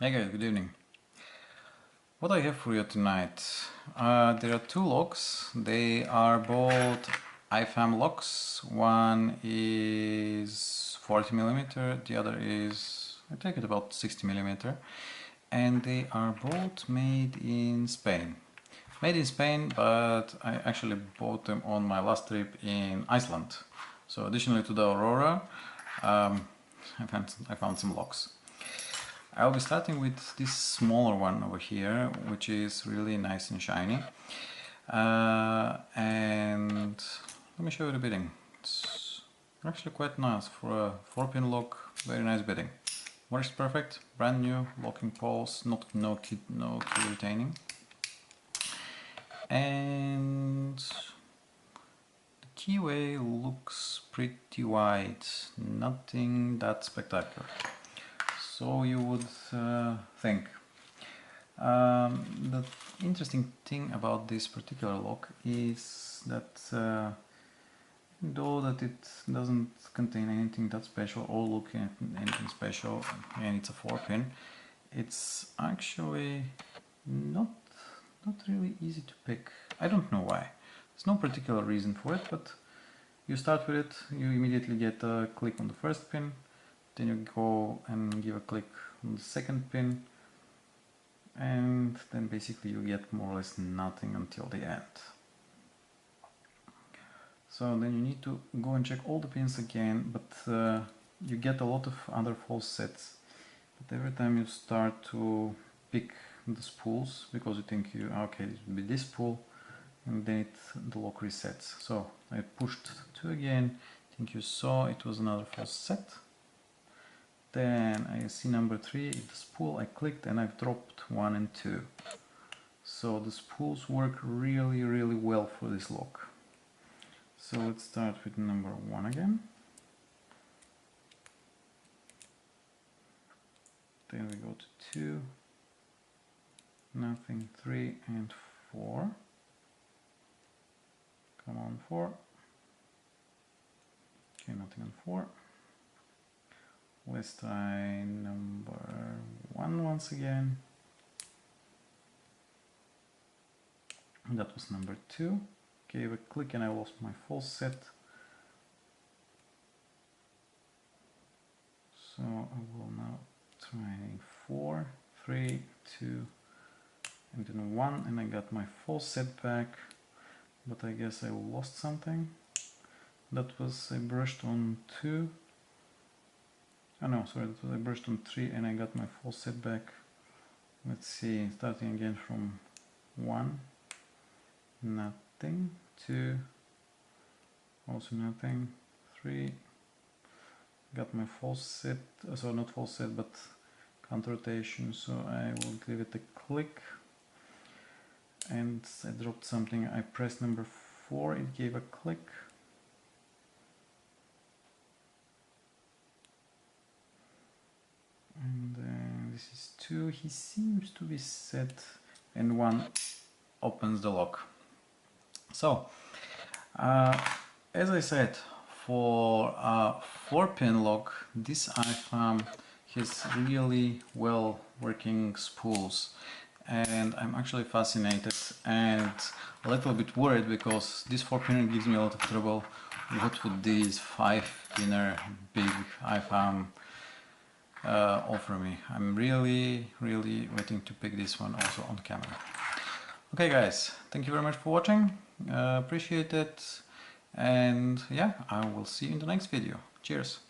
Hey guys, good evening. What I have for you tonight, there are two locks. They are both IFAM locks. One is 40mm, the other is, I take it about 60mm, and they are both made in Spain. Made in Spain, but I actually bought them on my last trip in Iceland. So additionally to the Aurora, I found some locks. I'll be starting with this smaller one over here, which is really nice and shiny. And let me show you the bidding. It's actually quite nice for a 4-pin lock. Very nice bidding. Works perfect, brand new, locking poles, no key retaining. And the keyway looks pretty wide, nothing that spectacular. So you would think. The interesting thing about this particular lock is that though that it doesn't contain anything that special or look at anything special, and it's a 4-pin, it's actually not really easy to pick. I don't know why. There's no particular reason for it, but you start with it, you immediately get a click on the first pin, then you go and give a click on the second pin, and then basically you get more or less nothing until the end. So then you need to go and check all the pins again, but you get a lot of other false sets. But every time you start to pick the spools, because you think okay, it will be this spool, and then the lock resets. So I pushed 2 again, I think you saw it was another false set. Then I see number 3, the spool, I clicked and I've dropped 1 and 2. So the spools work really well for this lock. So let's start with number 1 again. Then we go to 2, nothing, 3 and 4. Come on, 4. Okay, nothing on 4. Let's try number 1 once again. That was number 2. Gave a click and I lost my false set. So I will now try 4, 3, 2, and then 1, and I got my false set back. But I guess I lost something. That was I brushed on 2. Oh no, sorry, that was I brushed on 3 and I got my false set back. Let's see, starting again from 1, nothing, 2, also nothing, 3, got my false set, so not false set but counter rotation, so I will give it a click and I dropped something. I pressed number 4, it gave a click. And this is 2, he seems to be set, and 1 opens the lock. So, as I said, for a 4-pin lock, this IFAM has really well working spools, and I'm actually fascinated and a little bit worried because this 4-pinner gives me a lot of trouble. What would these 5-pinner big IFAM offer me? I'm really waiting to pick this one also on camera. Okay guys, thank you very much for watching, appreciate it, and yeah, I will see you in the next video. Cheers!